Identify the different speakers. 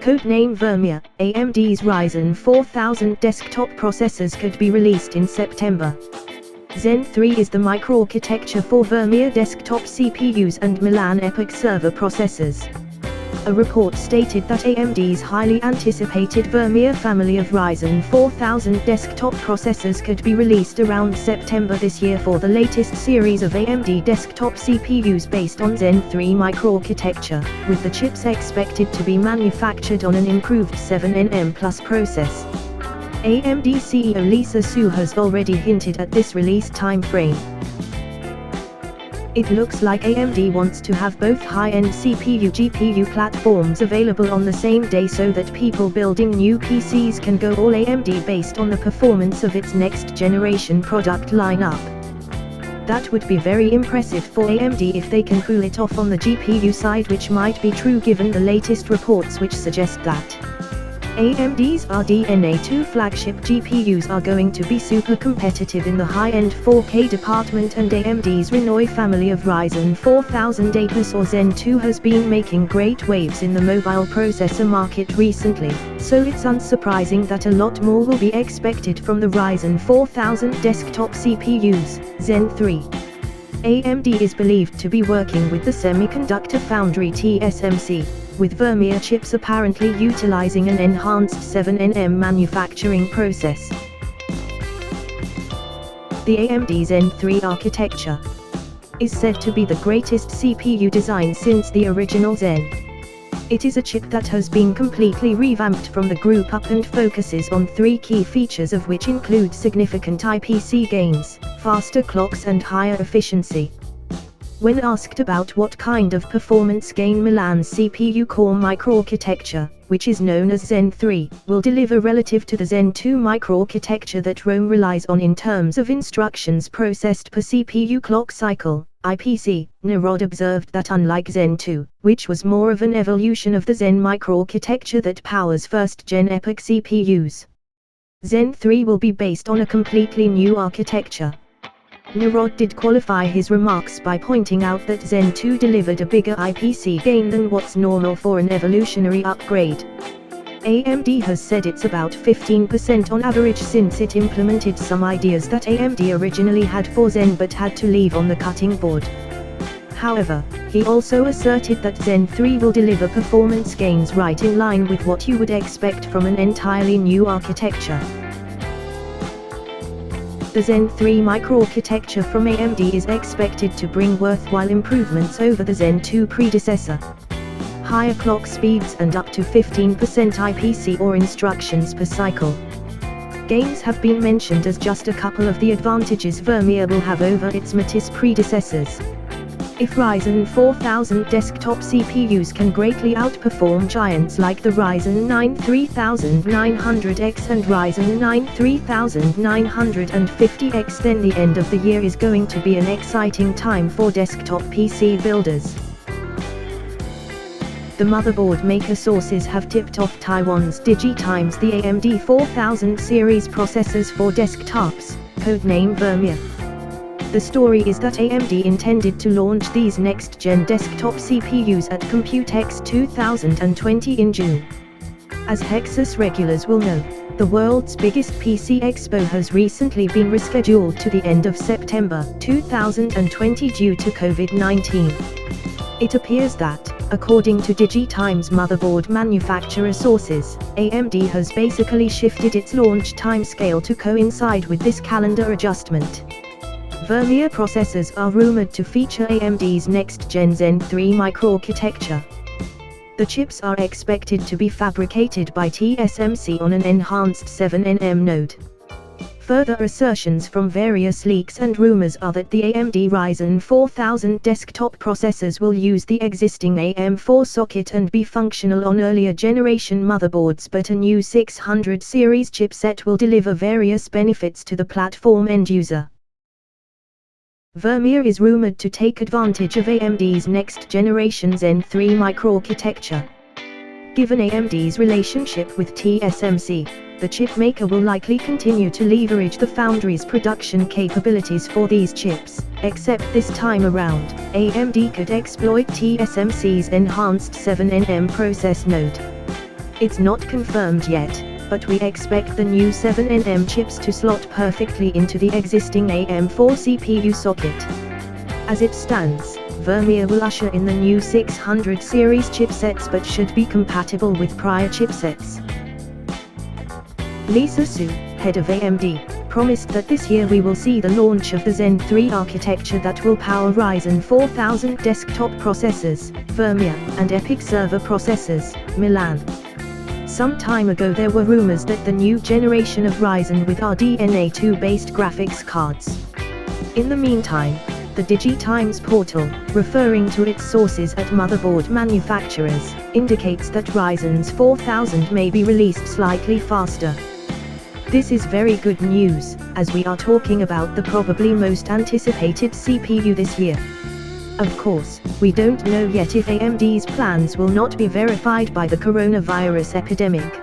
Speaker 1: Codename Vermeer, AMD's Ryzen 4000 desktop processors could be released in September. Zen 3 is the microarchitecture for Vermeer desktop CPUs and Milan EPYC server processors. A report stated that AMD's highly anticipated Vermeer family of Ryzen 4000 desktop processors could be released around September this year for the latest series of AMD desktop CPUs based on Zen 3 microarchitecture, with the chips expected to be manufactured on an improved 7nm Plus process. AMD CEO Lisa Su has already hinted at this release timeframe. It looks like AMD wants to have both high-end CPU-GPU platforms available on the same day so that people building new PCs can go all AMD based on the performance of its next-generation product lineup. That would be very impressive for AMD if they can pull it off on the GPU side, which might be true given the latest reports which suggest that AMD's RDNA 2 flagship GPUs are going to be super competitive in the high-end 4K department, and AMD's Renoir family of Ryzen 4000 APUs or Zen 2 has been making great waves in the mobile processor market recently, so it's unsurprising that a lot more will be expected from the Ryzen 4000 desktop CPUs, Zen 3. AMD is believed to be working with the semiconductor foundry TSMC, with Vermeer chips apparently utilizing an enhanced 7nm manufacturing process. The AMD Zen 3 architecture is said to be the greatest CPU design since the original Zen. It is a chip that has been completely revamped from the group up and focuses on three key features, of which include significant IPC gains, faster clocks and higher efficiency. When asked about what kind of performance gain Milan's CPU core microarchitecture, which is known as Zen 3, will deliver relative to the Zen 2 microarchitecture that Rome relies on in terms of instructions processed per CPU clock cycle, IPC, Narod observed that unlike Zen 2, which was more of an evolution of the Zen microarchitecture that powers first-gen EPYC CPUs, Zen 3 will be based on a completely new architecture. Narod did qualify his remarks by pointing out that Zen 2 delivered a bigger IPC gain than what's normal for an evolutionary upgrade. AMD has said it's about 15% on average since it implemented some ideas that AMD originally had for Zen but had to leave on the cutting board. However, he also asserted that Zen 3 will deliver performance gains right in line with what you would expect from an entirely new architecture. The Zen 3 microarchitecture from AMD is expected to bring worthwhile improvements over the Zen 2 predecessor. Higher clock speeds and up to 15% IPC or instructions per cycle. Gains have been mentioned as just a couple of the advantages Vermeer will have over its Matisse predecessors. If Ryzen 4000 desktop CPUs can greatly outperform giants like the Ryzen 9 3900X and Ryzen 9 3950X, then the end of the year is going to be an exciting time for desktop PC builders. The motherboard maker sources have tipped off Taiwan's DigiTimes the AMD 4000 series processors for desktops, codename Vermeer. The story is that AMD intended to launch these next-gen desktop CPUs at Computex 2020 in June. As Hexus regulars will know, the world's biggest PC expo has recently been rescheduled to the end of September 2020 due to COVID-19. It appears that, according to DigiTimes motherboard manufacturer sources, AMD has basically shifted its launch timescale to coincide with this calendar adjustment. Vermeer processors are rumored to feature AMD's next-gen Zen 3 microarchitecture. The chips are expected to be fabricated by TSMC on an enhanced 7nm node. Further assertions from various leaks and rumors are that the AMD Ryzen 4000 desktop processors will use the existing AM4 socket and be functional on earlier generation motherboards, but a new 600 series chipset will deliver various benefits to the platform end user. Vermeer is rumored to take advantage of AMD's next-generation Zen 3 microarchitecture. Given AMD's relationship with TSMC, the chipmaker will likely continue to leverage the foundry's production capabilities for these chips, except this time around, AMD could exploit TSMC's enhanced 7nm process node. It's not confirmed yet, but we expect the new 7nm chips to slot perfectly into the existing AM4 CPU socket. As it stands, Vermeer will usher in the new 600 series chipsets but should be compatible with prior chipsets. Lisa Su, head of AMD, promised that this year we will see the launch of the Zen 3 architecture that will power Ryzen 4000 desktop processors, Vermeer, and EPYC server processors, Milan. Some time ago there were rumors that the new generation of Ryzen with RDNA 2-based graphics cards. In the meantime, the DigiTimes portal, referring to its sources at motherboard manufacturers, indicates that Ryzen's 4000 may be released slightly faster. This is very good news, as we are talking about the probably most anticipated CPU this year. Of course, we don't know yet if AMD's plans will not be verified by the coronavirus epidemic.